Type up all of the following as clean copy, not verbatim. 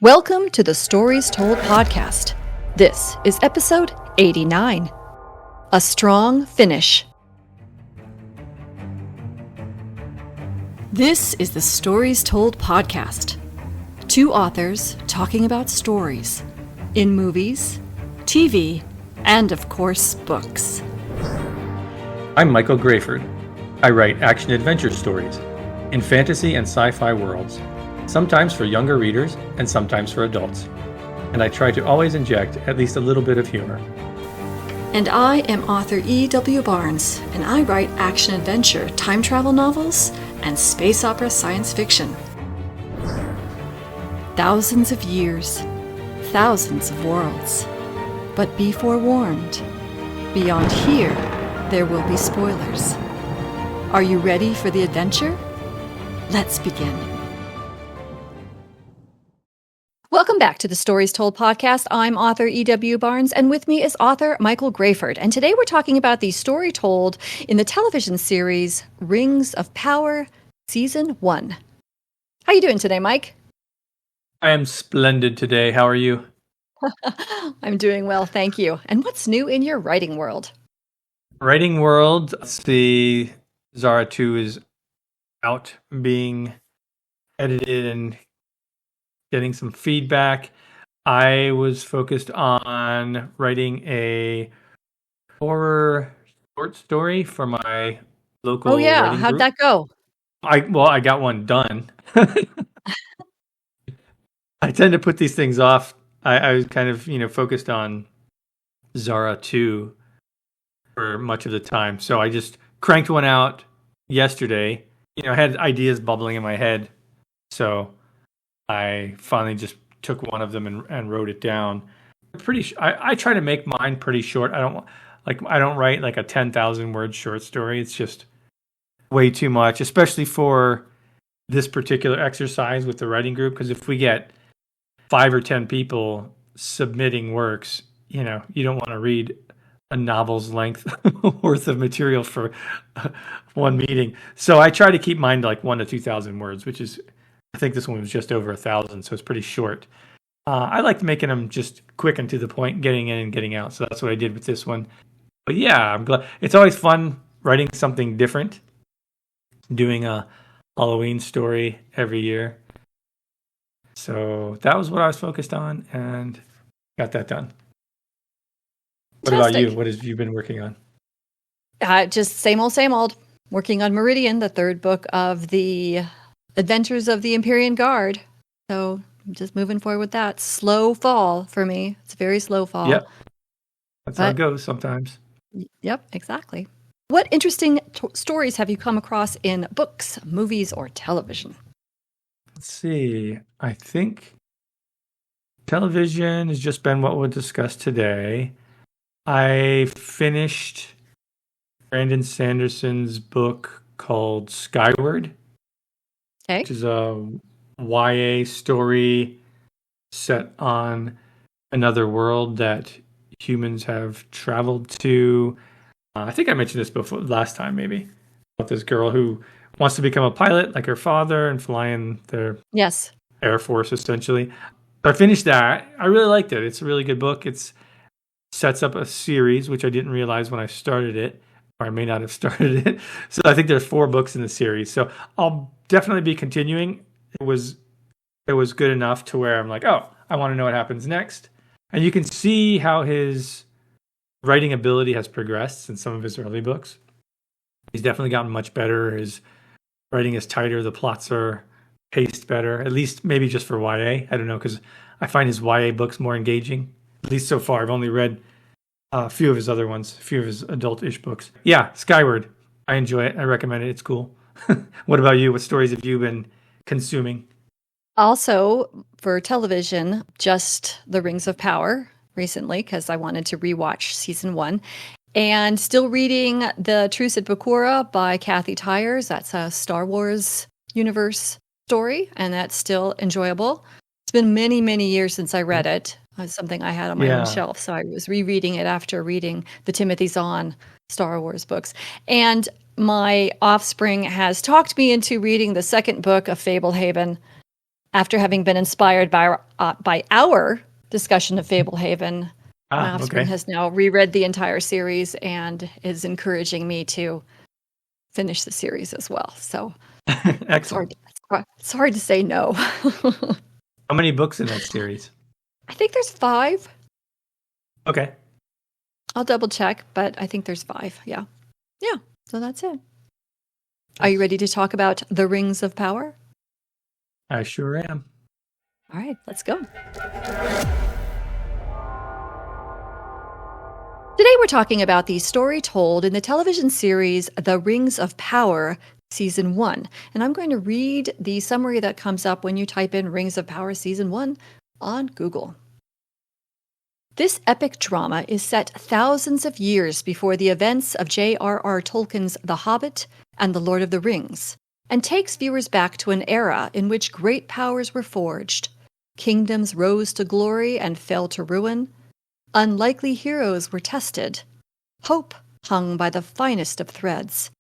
Welcome to the Stories Told podcast. This is episode 89, A Strong Finish. This is the Stories Told podcast. Two authors talking about stories in movies, TV, and of course, books. I'm Michael Grayford. I write action-adventure stories in fantasy and sci-fi worlds, sometimes for younger readers and sometimes for adults. And I try to always inject at least a little bit of humor. And I am author E.W. Barnes, and I write action-adventure, time travel novels, and space opera science fiction. Thousands of years, thousands of worlds. But be forewarned, beyond here, there will be spoilers. Are you ready for the adventure? Let's begin. Welcome back to the Stories Told podcast. I'm author E.W. Barnes, and with me is author Michael Grayford. And today we're talking about the story told in the television series Rings of Power, Season 1. How you doing today, Mike? I am splendid today. How are you? I'm doing well, thank you. And what's new in your writing world? Writing world, let's see, Zara 2 is out being edited and getting some feedback. I was focused on writing a horror short story for my local Oh yeah, writing how'd group. that go? I got one done. I tend to put these things off. I was kind of, focused on Zara 2 for much of the time. So I just cranked one out yesterday. I had ideas bubbling in my head. So I finally just took one of them and wrote it down. I try to make mine pretty short. I don't write like a 10,000 word short story. It's just way too much, especially for this particular exercise with the writing group. Because if we get 5 or 10 people submitting works, you don't want to read a novel's length worth of material for one meeting. So I try to keep mine to like 1,000 to 2,000 words, which is, I think this one was just over 1,000, so it's pretty short. I like making them just quick and to the point, getting in and getting out. So that's what I did with this one. But yeah, I'm glad. It's always fun writing something different, doing a Halloween story every year. So that was what I was focused on and got that done. What about you? What have you been working on? Just same old. Working on Meridian, the third book of the Adventures of the Empyrean Guard. So I'm just moving forward with that. Slow fall for me. It's a very slow fall. Yep. That's how it goes sometimes. Yep, exactly. What interesting stories have you come across in books, movies, or television? Let's see. I think television has just been what we'll discuss today. I finished Brandon Sanderson's book called Skyward, which is a YA story set on another world that humans have traveled to. I think I mentioned this before last time, maybe, about this girl who wants to become a pilot like her father and fly in their Air Force, essentially. I finished that. I really liked it. It's a really good book. It sets up a series, which I didn't realize when I started it, or I may not have started it. So I think there's 4 books in the series. So I'll definitely be continuing. It was good enough to where I'm like, oh, I want to know what happens next. And you can see how his writing ability has progressed in some of his early books. He's definitely gotten much better. His writing is tighter. The plots are paced better, at least maybe just for YA. I don't know, because I find his YA books more engaging, at least so far. I've only read a few of his other ones, a few of his adult-ish books. Yeah, Skyward. I enjoy it. I recommend it. It's cool. What about you? What stories have you been consuming? Also, for television, just The Rings of Power recently, because I wanted to rewatch season 1. And still reading The Truce at Bakura by Kathy Tyers. That's a Star Wars universe story, and that's still enjoyable. It's been many, many years since I read it. It's something I had on my own shelf, so I was rereading it after reading the Timothy Zahn Star Wars books. And my offspring has talked me into reading the second book of Fablehaven. after having been inspired by our discussion of Fablehaven, my offspring has now reread the entire series and is encouraging me to finish the series as well. So excellent. It's hard to say no. How many books in that series? I think there's 5. Okay. I'll double check, but I think there's 5. Yeah. Yeah. So that's it. Are you ready to talk about the Rings of Power? I sure am. All right, let's go. Today we're talking about the story told in the television series The Rings of Power, Season 1. And I'm going to read the summary that comes up when you type in Rings of Power Season 1 on Google. This epic drama is set thousands of years before the events of J.R.R. Tolkien's The Hobbit and The Lord of the Rings, and takes viewers back to an era in which great powers were forged, kingdoms rose to glory and fell to ruin, unlikely heroes were tested, hope hung by the finest of threads,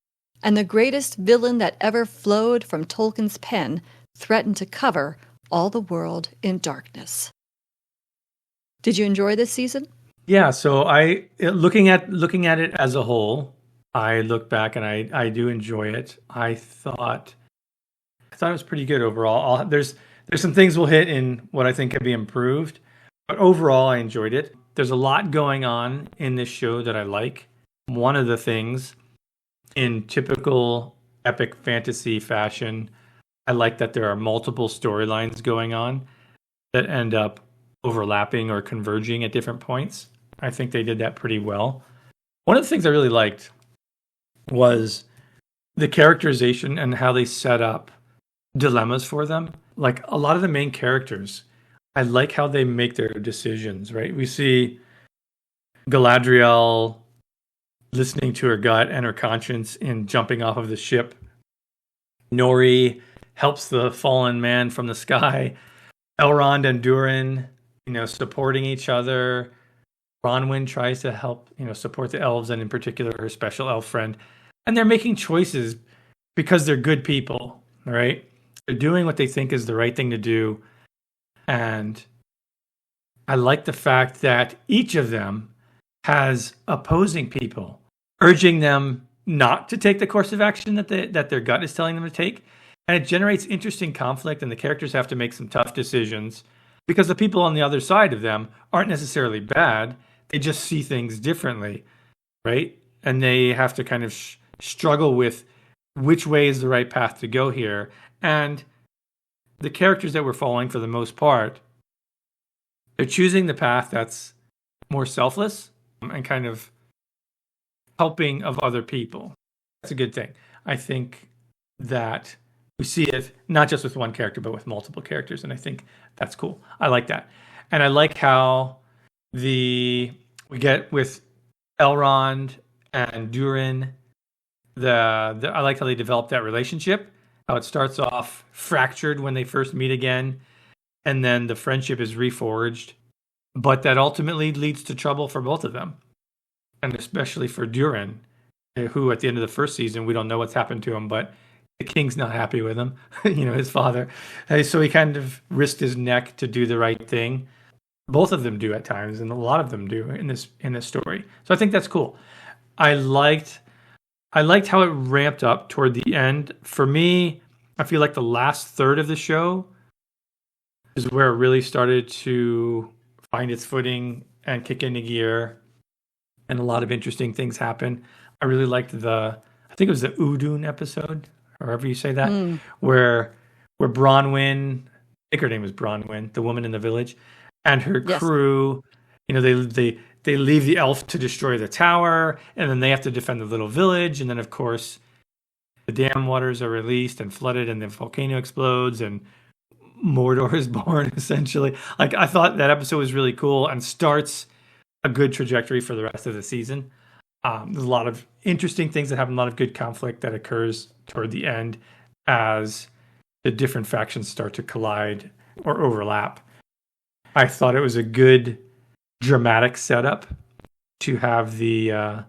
and the greatest villain that ever flowed from Tolkien's pen threatened to cover all the world in darkness. Did you enjoy this season? Yeah, so looking at it as a whole, I look back and I do enjoy it. I thought it was pretty good overall. There's some things we'll hit in what I think can be improved, but overall I enjoyed it. There's a lot going on in this show that I like. One of the things, in typical epic fantasy fashion, I like that there are multiple storylines going on that end up overlapping or converging at different points. I think they did that pretty well. One of the things I really liked was the characterization and how they set up dilemmas for them. Like a lot of the main characters, I like how they make their decisions, right? We see Galadriel listening to her gut and her conscience in jumping off of the ship. Nori helps the fallen man from the sky. Elrond and Durin, supporting each other. Bronwyn tries to help, support the elves, and in particular her special elf friend. And they're making choices because they're good people, right? They're doing what they think is the right thing to do. And I like the fact that each of them has opposing people, urging them not to take the course of action that their gut is telling them to take. And it generates interesting conflict, and the characters have to make some tough decisions because the people on the other side of them aren't necessarily bad. They just see things differently, right? And they have to kind of struggle with which way is the right path to go here. And the characters that we're following, for the most part, they're choosing the path that's more selfless and kind of helping of other people. That's a good thing. I think that we see it not just with one character, but with multiple characters. And I think that's cool. I like that. And I like how we get with Elrond and Durin, I like how they develop that relationship, how it starts off fractured when they first meet again, and then the friendship is reforged, but that ultimately leads to trouble for both of them, and especially for Durin, who at the end of the first season, we don't know what's happened to him, but the king's not happy with him, his father. So he kind of risked his neck to do the right thing. Both of them do at times, and a lot of them do in this story. So I think that's cool. I liked how it ramped up toward the end. For me, I feel like the last third of the show is where it really started to find its footing and kick into gear, and a lot of interesting things happen. I really liked I think it was the Udun episode, or however you say that, where Bronwyn, I think her name was Bronwyn, the woman in the village, and her crew, they leave the elf to destroy the tower, and then they have to defend the little village, and then of course the dam waters are released and flooded, and the volcano explodes, and Mordor is born, essentially. Like, I thought that episode was really cool and starts a good trajectory for the rest of the season. There's a lot of interesting things that happen, a lot of good conflict that occurs toward the end as the different factions start to collide or overlap. I thought it was a good dramatic setup to have the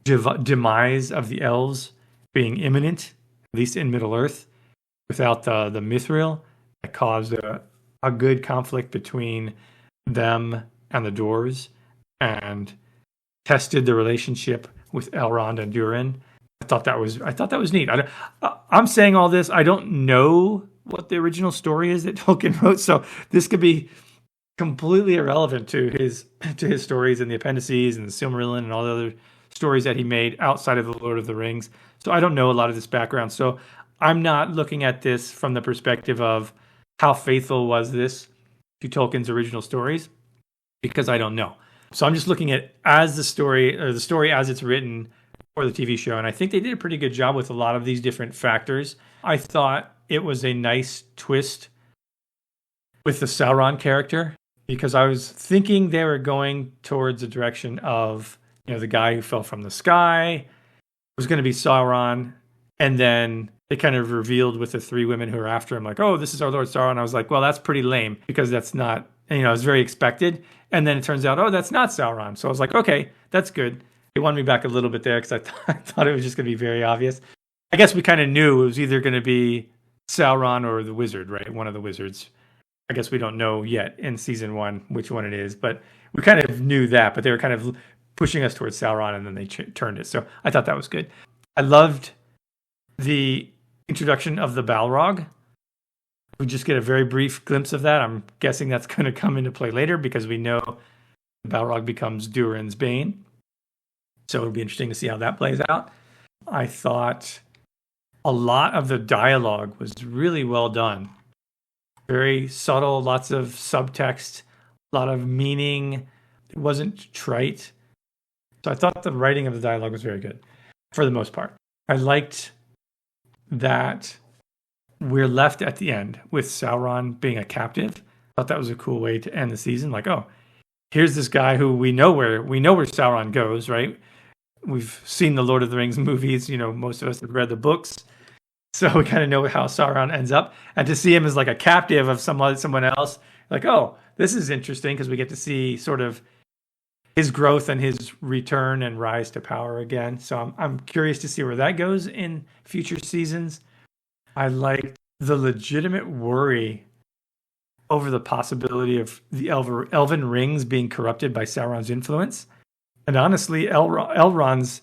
demise of the elves being imminent, at least in Middle-earth, without the Mithril. that caused a good conflict between them and the Doors and tested the relationship with Elrond and Durin. I thought that was neat. I'm saying all this. I don't know what the original story is that Tolkien wrote, so this could be completely irrelevant to his stories and the appendices and the Silmarillion and all the other stories that he made outside of the Lord of the Rings. So I don't know a lot of this background. So I'm not looking at this from the perspective of how faithful was this to Tolkien's original stories, because I don't know. So I'm just looking at as the story as it's written for the TV show. And I think they did a pretty good job with a lot of these different factors. I thought it was a nice twist with the Sauron character, because I was thinking they were going towards the direction of, the guy who fell from the sky was going to be Sauron. And then they kind of revealed with the three women who are after him, like, oh, this is our Lord Sauron. I was like, well, that's pretty lame, because that's not, it was very expected. And then it turns out, oh, that's not Sauron. So I was like, okay, that's good. They wanted me back a little bit there, because I thought it was just going to be very obvious. I guess we kind of knew it was either going to be Sauron or the wizard, right? One of the wizards. I guess we don't know yet in season 1 which one it is, but we kind of knew that. But they were kind of pushing us towards Sauron, and then they turned it. So I thought that was good. I loved the introduction of the Balrog. We just get a very brief glimpse of that. I'm guessing that's going to come into play later, because we know the Balrog becomes Durin's bane. So it'll be interesting to see how that plays out. I thought a lot of the dialogue was really well done. Very subtle, lots of subtext, a lot of meaning. It wasn't trite. So I thought the writing of the dialogue was very good for the most part. I liked that we're left at the end with Sauron being a captive. I thought that was a cool way to end the season. Like, oh, here's this guy who we know where Sauron goes, right? We've seen the Lord of the Rings movies. Most of us have read the books. So we kind of know how Sauron ends up. And to see him as like a captive of someone else, like, oh, this is interesting, because we get to see sort of his growth and his return and rise to power again. So I'm curious to see where that goes in future seasons. I like the legitimate worry over the possibility of the elven rings being corrupted by Sauron's influence. And honestly, Elrond's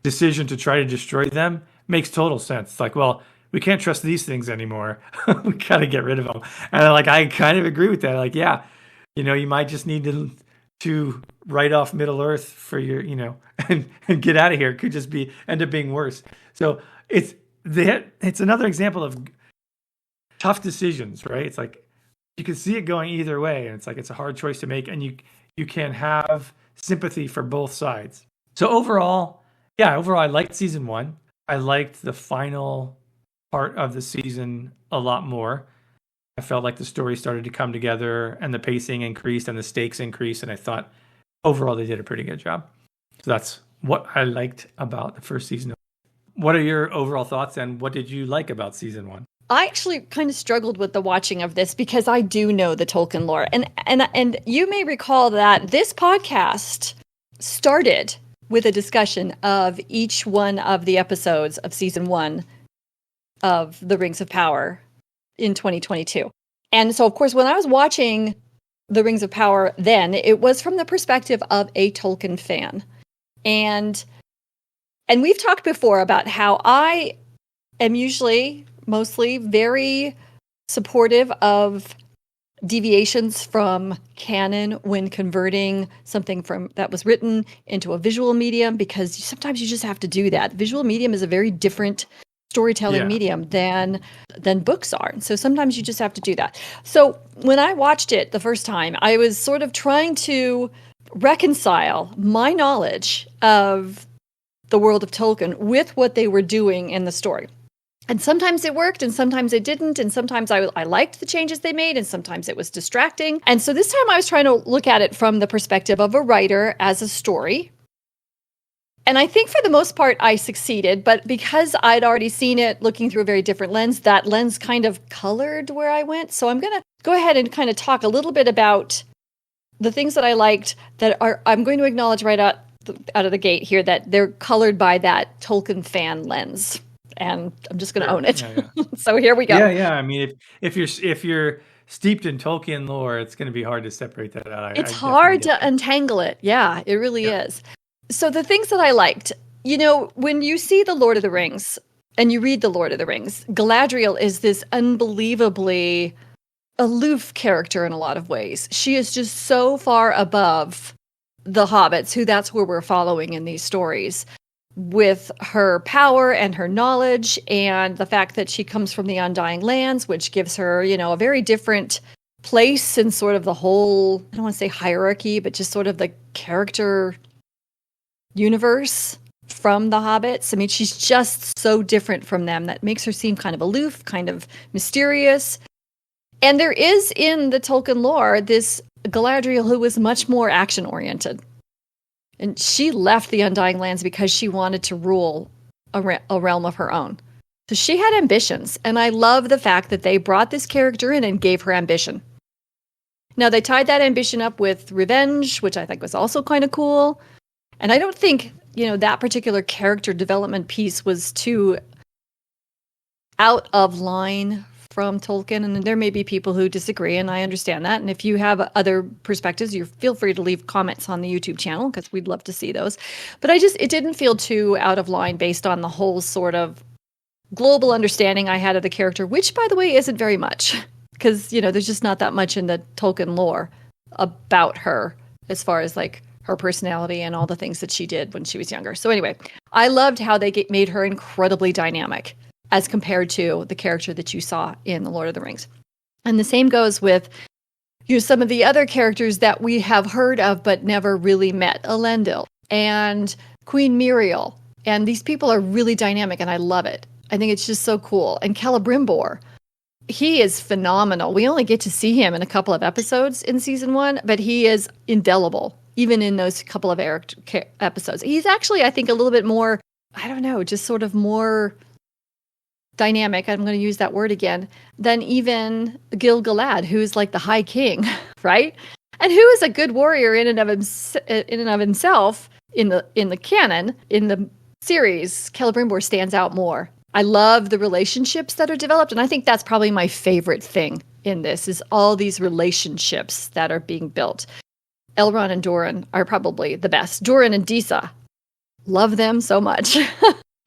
decision to try to destroy them makes total sense. It's like, well, we can't trust these things anymore. We got to get rid of them. And I kind of agree with that. Like, yeah, you might just need to write off Middle Earth for your, and get out of here. It could just end up being worse. So it's another example of tough decisions, right? It's like you can see it going either way, and it's like it's a hard choice to make, and you can have sympathy for both sides. So overall, I liked season 1. I liked the final part of the season a lot more. I felt like the story started to come together, and the pacing increased, and the stakes increased, and I thought overall they did a pretty good job. So that's what I liked about the first season. What are your overall thoughts, and what did you like about season 1? I actually kind of struggled with the watching of this, because I do know the Tolkien lore. And you may recall that this podcast started with a discussion of each one of the episodes of season 1 of The Rings of Power in 2022. And so, of course, when I was watching The Rings of Power then, it was from the perspective of a Tolkien fan. And we've talked before about how I am mostly very supportive of deviations from canon when converting something that was written into a visual medium, because sometimes you just have to do that. Visual medium is a very different storytelling medium than books are. So sometimes you just have to do that. So when I watched it the first time, I was sort of trying to reconcile my knowledge of the world of Tolkien with what they were doing in the story. And sometimes it worked, and sometimes it didn't, and sometimes I liked the changes they made, and sometimes it was distracting. And so this time I was trying to look at it from the perspective of a writer as a story. And I think for the most part I succeeded, but because I'd already seen it looking through a very different lens, that lens kind of colored where I went. So I'm going to go ahead and kind of talk a little bit about the things that I liked I'm going to acknowledge right out of the gate here that they're colored by that Tolkien fan lens. and I'm just going to Sure. own it. Yeah, So here we go. yeah. I mean, if you're steeped in Tolkien lore, it's going to be hard to separate that out. It's I definitely hard get to that. untangle it. Yeah, it really Yeah. is. So the things that I liked, when you see The Lord of the Rings and you read The Lord of the Rings, Galadriel is this unbelievably aloof character in a lot of ways. She is just so far above the hobbits, who that's where we're following in these stories, with her power and her knowledge and the fact that she comes from the Undying Lands, which gives her, a very different place in sort of the whole, I don't want to say hierarchy, but just sort of the character universe from the hobbits. I mean, she's just so different from them that makes her seem kind of aloof, kind of mysterious. And there is in the Tolkien lore this Galadriel who was much more action oriented. And she left the Undying Lands because she wanted to rule a realm of her own. So she had ambitions. And I love the fact that they brought this character in and gave her ambition. Now, they tied that ambition up with revenge, which I think was also kind of cool. And I don't think, that particular character development piece was too out of line from Tolkien, and there may be people who disagree, and I understand that. And if you have other perspectives, you feel free to leave comments on the YouTube channel because we'd love to see those. But it didn't feel too out of line based on the whole sort of global understanding I had of the character, which, by the way, isn't very much because, there's just not that much in the Tolkien lore about her as far as like her personality and all the things that she did when she was younger. So anyway, I loved how they made her incredibly dynamic as compared to the character that you saw in The Lord of the Rings. And the same goes with some of the other characters that we have heard of but never really met. Elendil and Queen Muriel. And these people are really dynamic, and I love it. I think it's just so cool. And Celebrimbor, he is phenomenal. We only get to see him in a couple of episodes in season 1, but he is indelible, even in those couple of episodes. He's actually, I think, a little bit more, I don't know, just sort of more dynamic, I'm going to use that word again, than even Gil-galad, who's like the High King, right? And who is a good warrior in and of himself in the canon, in the series. Celebrimbor stands out more. I love the relationships that are developed, and I think that's probably my favorite thing in this, is all these relationships that are being built. Elrond and Doran are probably the best. Doran and Disa, love them so much.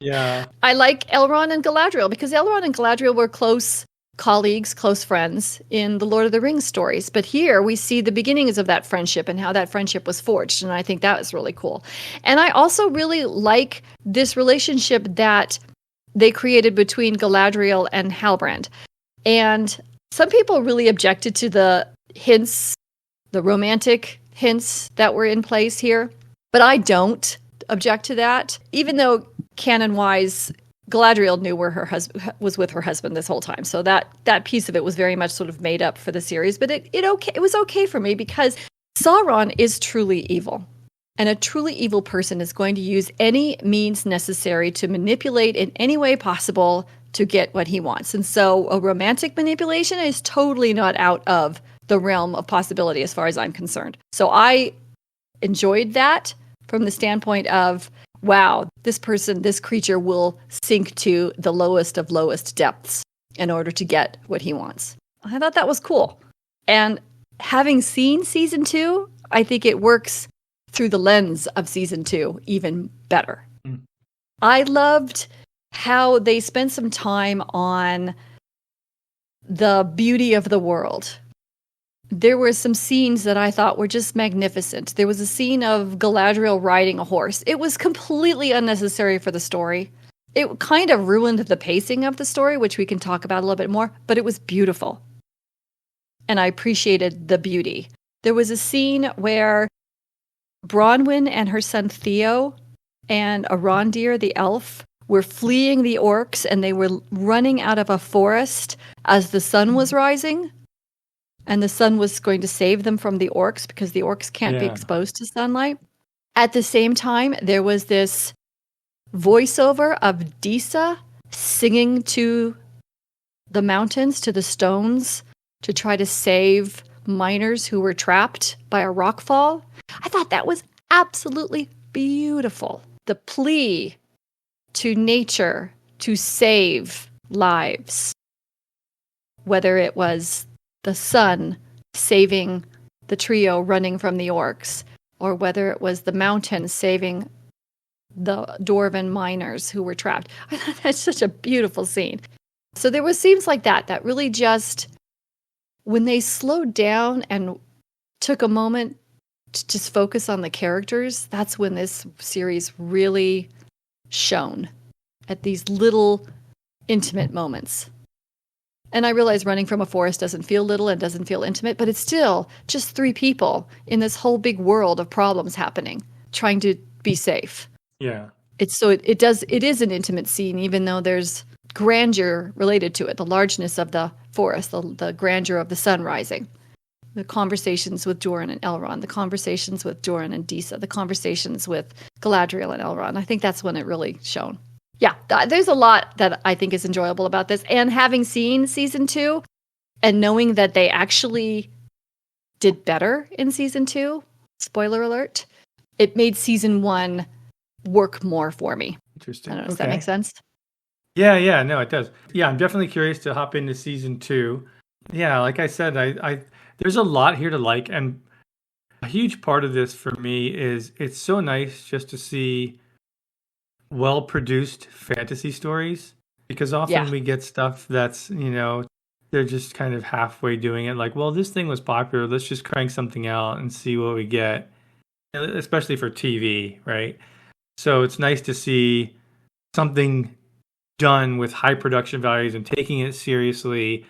Yeah. I like Elrond and Galadriel because Elrond and Galadriel were close colleagues, close friends in the Lord of the Rings stories. But here we see the beginnings of that friendship and how that friendship was forged. And I think that was really cool. And I also really like this relationship that they created between Galadriel and Halbrand. And some people really objected to the hints, the romantic hints that were in place here. But I don't object to that, even though canon-wise, Galadriel knew where her husband was with her husband this whole time. So that piece of it was very much sort of made up for the series. But it was okay for me because Sauron is truly evil. And a truly evil person is going to use any means necessary to manipulate in any way possible to get what he wants. And so a romantic manipulation is totally not out of the realm of possibility as far as I'm concerned. So I enjoyed that from the standpoint of, wow, this creature will sink to the lowest of lowest depths in order to get what he wants. I thought that was cool. And having seen season 2, I think it works through the lens of season 2 even better. Mm. I loved how they spent some time on the beauty of the world. There were some scenes that I thought were just magnificent. There was a scene of Galadriel riding a horse. It was completely unnecessary for the story. It kind of ruined the pacing of the story, which we can talk about a little bit more, but it was beautiful. And I appreciated the beauty. There was a scene where Bronwyn and her son Theo and Arondir, the elf, were fleeing the orcs, and they were running out of a forest as the sun was rising. And the sun was going to save them from the orcs because the orcs can't be exposed to sunlight. At the same time, there was this voiceover of Disa singing to the mountains, to the stones, to try to save miners who were trapped by a rockfall. I thought that was absolutely beautiful. The plea to nature to save lives. Whether it was the sun saving the trio running from the orcs, or whether it was the mountain saving the dwarven miners who were trapped. I thought that's such a beautiful scene. So there was scenes like that really just, when they slowed down and took a moment to just focus on the characters, that's when this series really shone, at these little intimate moments. And I realize running from a forest doesn't feel little and doesn't feel intimate, but it's still just 3 people in this whole big world of problems happening, trying to be safe. Yeah. It is an intimate scene, even though there's grandeur related to it, the largeness of the forest, the grandeur of the sun rising, the conversations with Doran and Elrond, the conversations with Doran and Disa, the conversations with Galadriel and Elrond. I think that's when it really shone. Yeah, there's a lot that I think is enjoyable about this. And having seen season 2 and knowing that they actually did better in season 2, spoiler alert, it made season 1 work more for me. Interesting. I don't know, does that make sense? Yeah, no, it does. Yeah, I'm definitely curious to hop into season 2. Yeah, like I said, I there's a lot here to like, and a huge part of this for me is it's so nice just to see well-produced fantasy stories, because often we get stuff that's, they're just kind of halfway doing it. Like, well, this thing was popular, let's just crank something out and see what we get, especially for TV, right? So it's nice to see something done with high production values and taking it seriously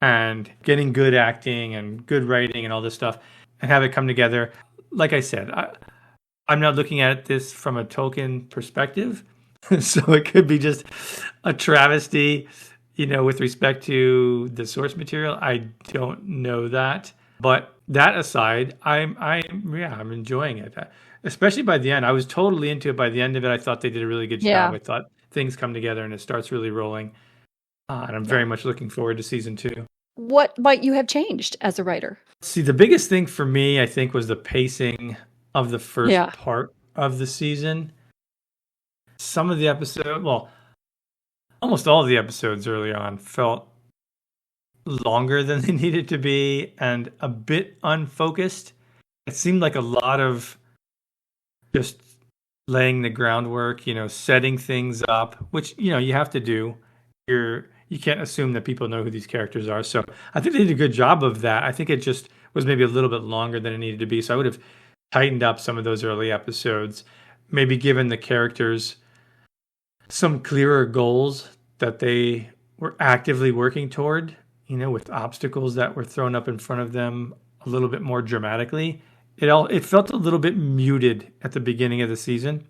and getting good acting and good writing and all this stuff and have it come together. Like I said, I'm not looking at this from a Tolkien perspective. So it could be just a travesty, with respect to the source material. I don't know that. But that aside, I'm enjoying it. Especially by the end. I was totally into it by the end of it. I thought they did a really good job. I thought things come together and it starts really rolling. And I'm very much looking forward to season 2. What might you have changed as a writer? See, the biggest thing for me, I think, was the pacing of the first part of the season. Some of the episodes, almost all of the episodes early on felt longer than they needed to be and a bit unfocused. It seemed like a lot of just laying the groundwork, setting things up, which, you have to do. You can't assume that people know who these characters are. So I think they did a good job of that. I think it just was maybe a little bit longer than it needed to be. So I would have tightened up some of those early episodes, maybe given the characters some clearer goals that they were actively working toward, with obstacles that were thrown up in front of them a little bit more dramatically. It felt a little bit muted at the beginning of the season,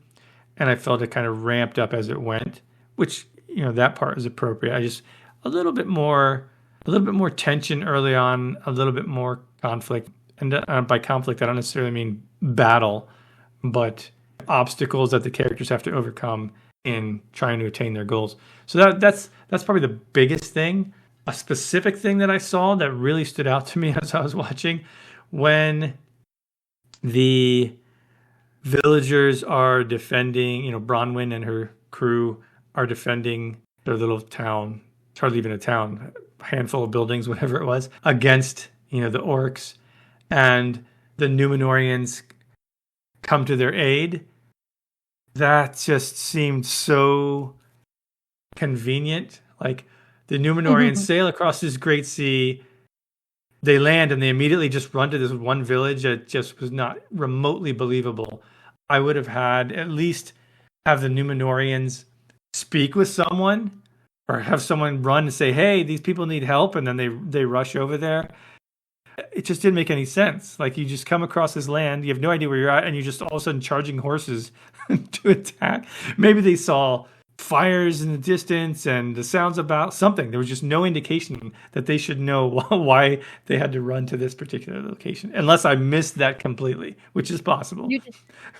and I felt it kind of ramped up as it went, which, that part is appropriate. I just a little bit more tension early on, a little bit more conflict. And by conflict, I don't necessarily mean battle, but obstacles that the characters have to overcome in trying to attain their goals. So that's probably the biggest thing. A specific thing that I saw that really stood out to me as I was watching, when the villagers are defending, Bronwyn and her crew are defending their little town. It's hardly even a town, a handful of buildings, whatever it was, against, the orcs. And the Númenóreans come to their aid. That just seemed so convenient. Like, the Númenóreans sail across this great sea, they land, and they immediately just run to this one village that just was not remotely believable. I would have had at least have the Númenóreans speak with someone, or have someone run and say, hey, these people need help, and then they rush over there. It just didn't make any sense. Like, you just come across this land, you have no idea where you're at, and you're just all of a sudden charging horses to attack. Maybe they saw fires in the distance and the sounds about something. There was just no indication that they should know why they had to run to this particular location, unless I missed that completely, which is possible. You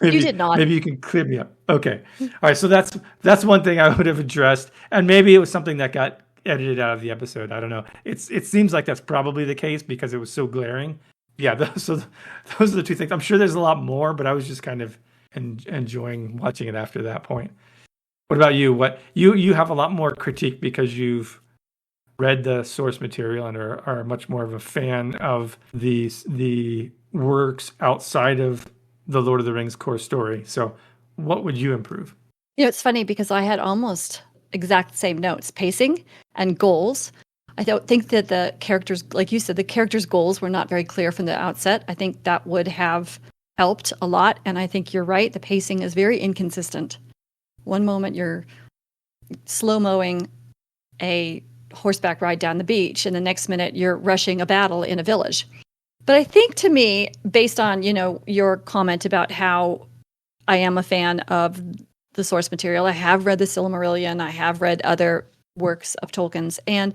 did not. Maybe you can clear me up. Okay. All right. So that's one thing I would have addressed, and maybe it was something that got edited out of the episode. I don't know. It seems like that's probably the case because it was so glaring. Yeah. So those are the two things. I'm sure there's a lot more, but I was just kind of enjoying watching it after that point. What about you? What you have a lot more critique because you've read the source material and are much more of a fan of the works outside of the Lord of the Rings core story. So what would you improve? It's funny because I had almost exact same notes, pacing and goals. I don't think that the characters, like you said, the characters' goals were not very clear from the outset. I think that would have helped a lot. And I think you're right. The pacing is very inconsistent. One moment you're slow-mowing a horseback ride down the beach, and the next minute you're rushing a battle in a village. But I think, to me, based on, your comment about how I am a fan of the source material, I have read the Silmarillion, I have read other works of Tolkien's, and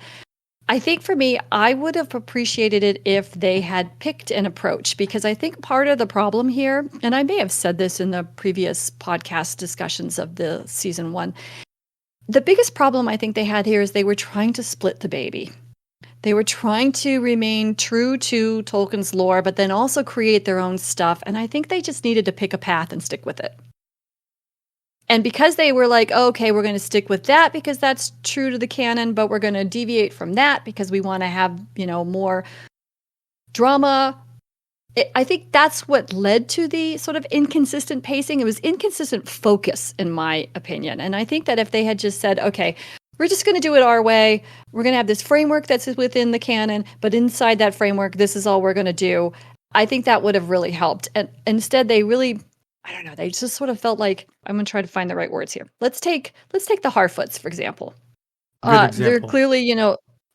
I think for me, I would have appreciated it if they had picked an approach, because I think part of the problem here, and I may have said this in the previous podcast discussions of the season 1, the biggest problem I think they had here is they were trying to split the baby. They were trying to remain true to Tolkien's lore, but then also create their own stuff. And I think they just needed to pick a path and stick with it. And because they were like, okay, we're going to stick with that because that's true to the canon, but we're going to deviate from that because we want to have, more drama. I think that's what led to the sort of inconsistent pacing. It was inconsistent focus, in my opinion. And I think that if they had just said, okay, we're just going to do it our way. We're going to have this framework that's within the canon, but inside that framework, this is all we're going to do. I think that would have really helped. And instead, they really, I don't know, they just sort of felt like, I'm going to try to find the right words here. Let's take the Harfoots, for example. They're clearly,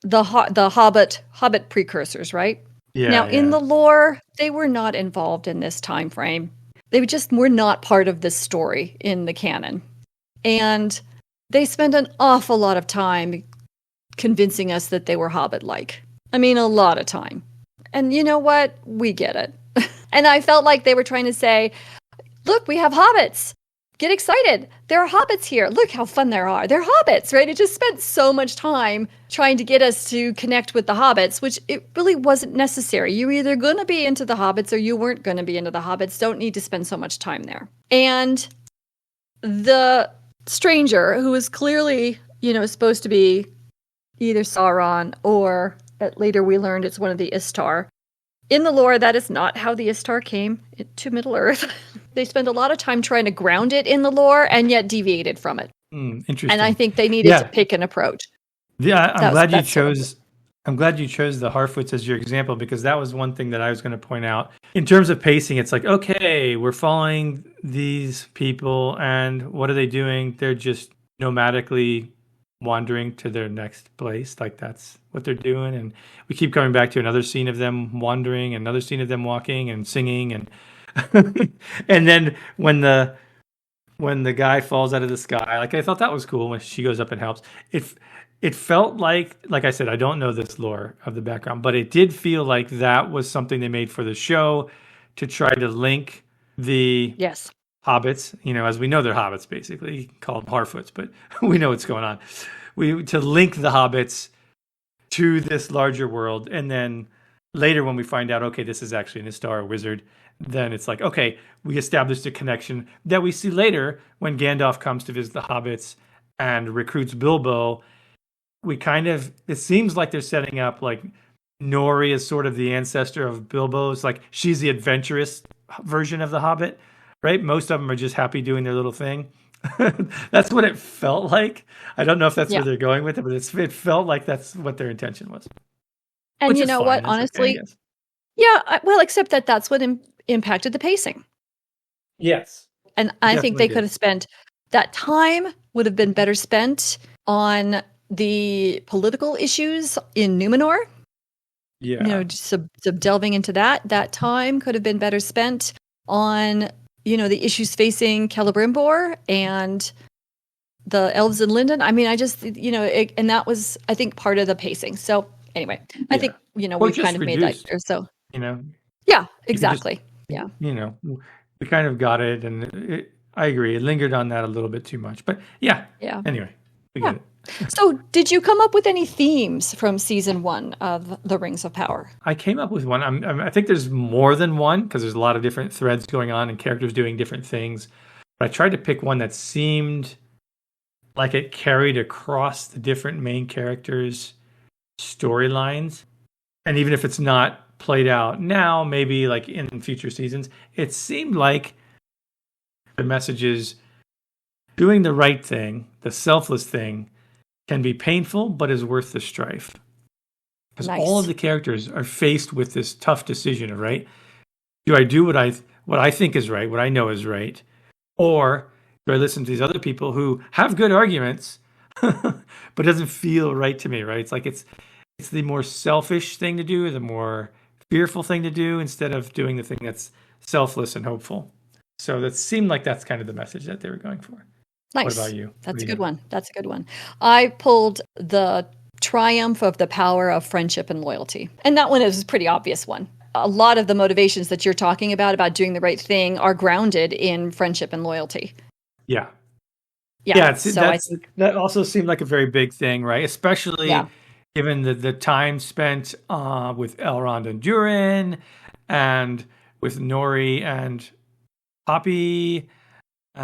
the Hobbit precursors, right? Yeah. Now, in the lore, they were not involved in this time frame. They just were not part of this story in the canon. And they spend an awful lot of time convincing us that they were Hobbit-like. I mean, a lot of time. And you know what? We get it. And I felt like they were trying to say, look, we have hobbits. Get excited. There are hobbits here. Look how fun there are. They're hobbits, right? It just spent so much time trying to get us to connect with the hobbits, which it really wasn't necessary. You were either going to be into the hobbits or you weren't going to be into the hobbits. Don't need to spend so much time there. And the stranger, who is clearly, supposed to be either Sauron or, later we learned it's one of the Istar. In the lore, that is not how the Istar came to Middle-earth. They spend a lot of time trying to ground it in the lore and yet deviated from it. Interesting. And I think they needed to pick an approach. Yeah, I'm glad you chose the Harfoots as your example, because that was one thing that I was going to point out. In terms of pacing, it's like, okay, we're following these people, and what are they doing? They're just nomadically wandering to their next place. Like, that's what they're doing. And we keep coming back to another scene of them wandering, another scene of them walking and singing, and and then when the guy falls out of the sky, like, I thought that was cool when she goes up and helps. It felt like I said, I don't know this lore of the background, but it did feel like that was something they made for the show to try to link the hobbits, as we know they're hobbits, basically called Harfoots, but we know what's going on. To link the hobbits to this larger world, and then later when we find out, okay, this is actually an Istar wizard, then it's like, okay, we established a connection that we see later when Gandalf comes to visit the hobbits and recruits Bilbo. It seems like they're setting up like Nori is sort of the ancestor of Bilbo's, like she's the adventurous version of the Hobbit, right? Most of them are just happy doing their little thing. That's what it felt like. I don't know if that's where they're going with it, but it felt like that's what their intention was. And you know what, honestly, except that that's what impacted the pacing. Yes. And I think they could have spent that time would have been better spent on the political issues in Numenor. Yeah. Delving into that time could have been better spent on, the issues facing Celebrimbor and the elves in Lindon. I mean, I just, and that was, I think, part of the pacing. So anyway, I think, we kind of made that clear. So, yeah, exactly. We kind of got it. And I agree. It lingered on that a little bit too much. But anyway, we get it. So did you come up with any themes from season 1 of The Rings of Power? I came up with one. I think there's more than one because there's a lot of different threads going on and characters doing different things. But I tried to pick one that seemed like it carried across the different main characters' storylines. And even if it's not played out now, maybe like in future seasons, it seemed like the message is doing the right thing, the selfless thing, can be painful, but is worth the strife. Because all of the characters are faced with this tough decision, right? Do I do what I think is right, what I know is right? Or do I listen to these other people who have good arguments, but it doesn't feel right to me, right? It's like it's the more selfish thing to do, the more fearful thing to do, instead of doing the thing that's selfless and hopeful. So that seemed like that's kind of the message that they were going for. Nice. What about you? That's a good one. That's a good one. I pulled the triumph of the power of friendship and loyalty. And that one is a pretty obvious one. A lot of the motivations that you're talking about doing the right thing, are grounded in friendship and loyalty. Yeah. So I think that also seemed like a very big thing, right? Especially given the time spent with Elrond and Durin, and with Nori and Poppy. So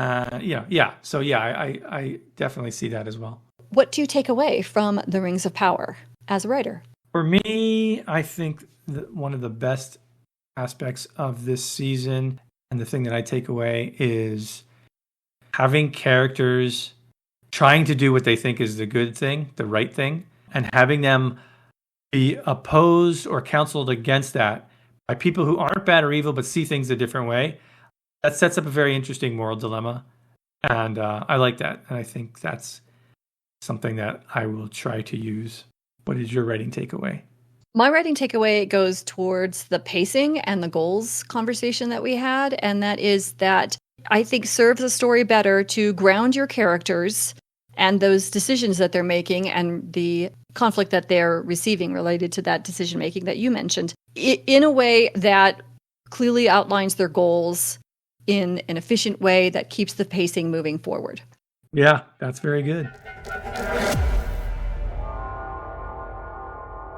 I definitely see that as well. What do you take away from The Rings of Power as a writer? For me, I think one of the best aspects of this season, and the thing that I take away, is having characters trying to do what they think is the good thing, the right thing, and having them be opposed or counseled against that by people who aren't bad or evil but see things a different way. That sets up a very interesting moral dilemma. And I like that. And I think that's something that I will try to use. What is your writing takeaway? My writing takeaway goes towards the pacing and the goals conversation that we had. And that is that I think serves the story better to ground your characters and those decisions that they're making and the conflict that they're receiving related to that decision making that you mentioned in a way that clearly outlines their goals in an efficient way that keeps the pacing moving forward. Yeah, that's very good.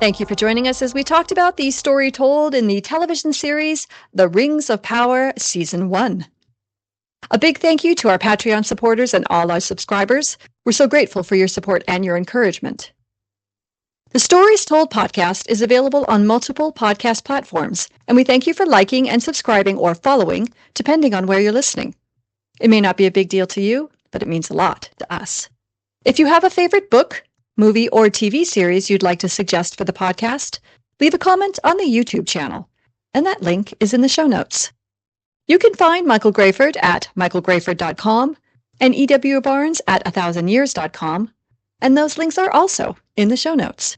Thank you for joining us as we talked about the story told in the television series, The Rings of Power, Season 1. A big thank you to our Patreon supporters and all our subscribers. We're so grateful for your support and your encouragement. The Stories Told podcast is available on multiple podcast platforms, and we thank you for liking and subscribing or following, depending on where you're listening. It may not be a big deal to you, but it means a lot to us. If you have a favorite book, movie, or TV series you'd like to suggest for the podcast, leave a comment on the YouTube channel, and that link is in the show notes. You can find Michael Grayford at michaelgrayford.com and E.W. Barnes at 1000years.com, and those links are also in the show notes.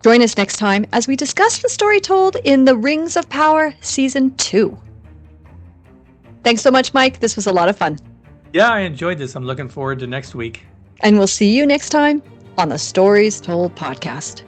Join us next time as we discuss the story told in The Rings of Power Season 2. Thanks so much, Mike. This was a lot of fun. Yeah, I enjoyed this. I'm looking forward to next week. And we'll see you next time on the Stories Told podcast.